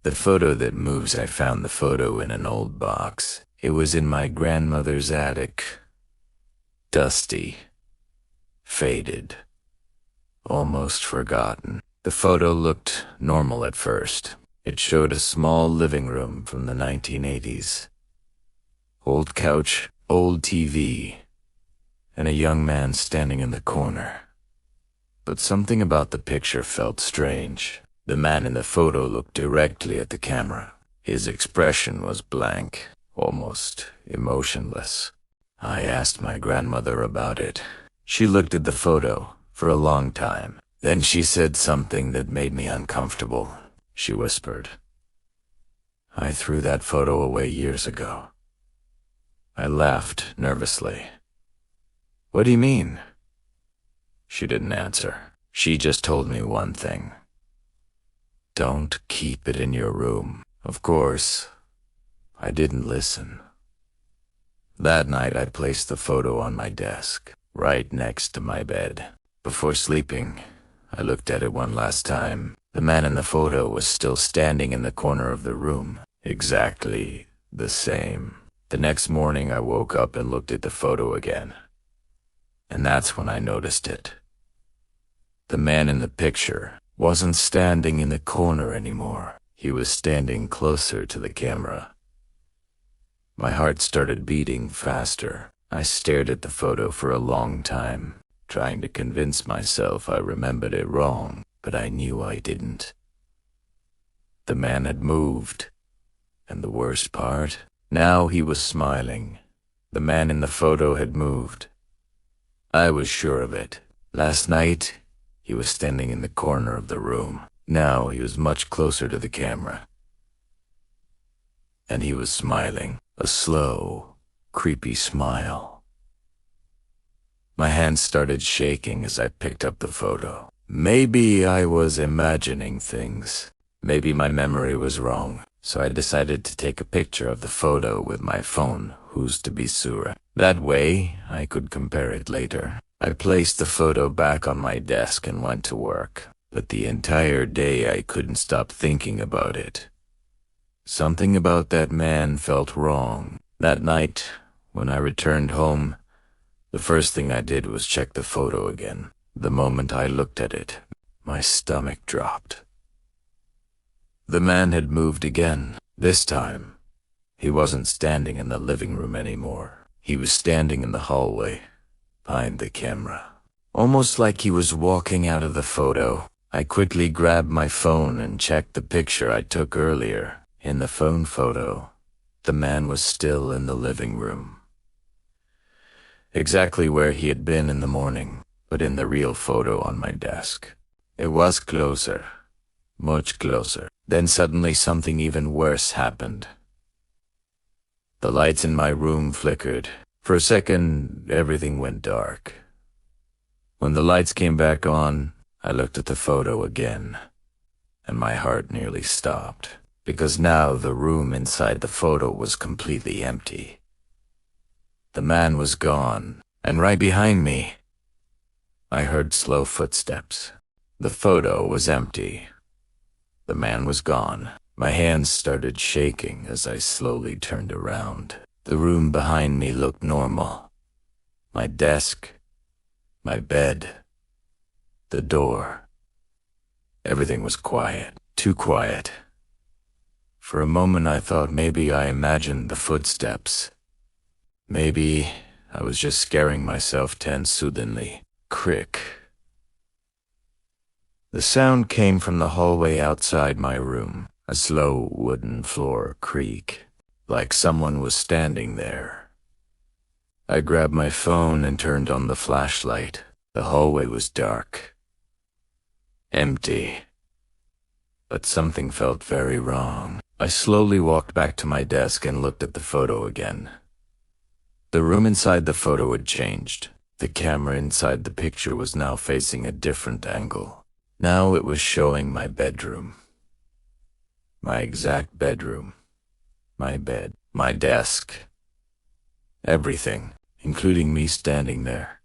The photo that moves, I found the photo in an old box. It was in my grandmother's attic. Dusty. Faded. Almost forgotten. The photo looked normal at first. It showed a small living room from the 1980s. Old couch, old TV, and a young man standing in the corner. But something about the picture felt strange. The man in the photo looked directly at the camera. His expression was blank, almost emotionless. I asked my grandmother about it. She looked at the photo for a long time. Then she said something that made me uncomfortable. She whispered, "I threw that photo away years ago." I laughed nervously. "What do you mean?" She didn't answer. She just told me one thing. "Don't keep it in your room." Of course, I didn't listen. That night I placed the photo on my desk, right next to my bed. Before sleeping, I looked at it one last time. The man in the photo was still standing in the corner of the room, exactly the same. The next morning I woke up and looked at the photo again. And that's when I noticed it. The man in the picture wasn't standing in the corner anymore. He was standing closer to the camera. My heart started beating faster. I stared at the photo for a long time, trying to convince myself I remembered it wrong, but I knew I didn't. The man had moved, and the worst part, now he was smiling. The man in the photo had moved. I was sure of it. Last night, he was standing in the corner of the room. Now he was much closer to the camera. And he was smiling, a slow, creepy smile. My hands started shaking as I picked up the photo. Maybe I was imagining things. Maybe my memory was wrong. So I decided to take a picture of the photo with my phone, who's to be sure. That way, I could compare it later. I placed the photo back on my desk and went to work. But the entire day I couldn't stop thinking about it. Something about that man felt wrong. That night, when I returned home, the first thing I did was check the photo again. The moment I looked at it, my stomach dropped. The man had moved again. This time, he wasn't standing in the living room anymore. He was standing in the hallway, behind the camera. Almost like he was walking out of the photo. I quickly grabbed my phone and checked the picture I took earlier. In the phone photo, the man was still in the living room. Exactly where he had been in the morning, but in the real photo on my desk. It was closer, much closer. Then suddenly something even worse happened. The lights in my room flickered. For a second, everything went dark. When the lights came back on, I looked at the photo again, and my heart nearly stopped, because now the room inside the photo was completely empty. The man was gone, and right behind me, I heard slow footsteps. The photo was empty. The man was gone. My hands started shaking as I slowly turned around. The room behind me looked normal. My desk, my bed, the door. Everything was quiet, too quiet. For a moment I thought maybe I imagined the footsteps. Maybe I was just scaring myself tense soothingly. Crick. The sound came from the hallway outside my room, a slow wooden floor creak, like someone was standing there. I grabbed my phone and turned on the flashlight. The hallway was dark. Empty. But something felt very wrong. I slowly walked back to my desk and looked at the photo again. The room inside the photo had changed. The camera inside the picture was now facing a different angle. Now it was showing my bedroom. My exact bedroom. My bed. My desk. Everything, including me standing there.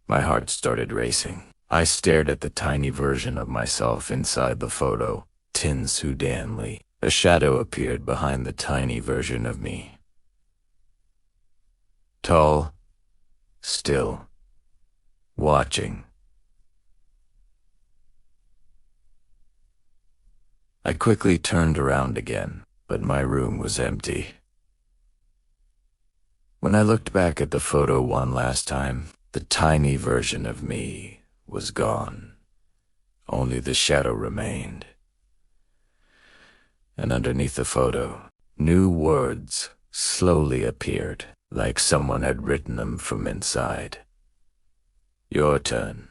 My heart started racing. I stared at the tiny version of myself inside the photo. Tin Sudanly. A shadow appeared behind the tiny version of me. Tall, still, watching. I quickly turned around again, but my room was empty. When I looked back at the photo one last time, the tiny version of me was gone. Only the shadow remained. And underneath the photo, new words slowly appeared, like someone had written them from inside. Your turn.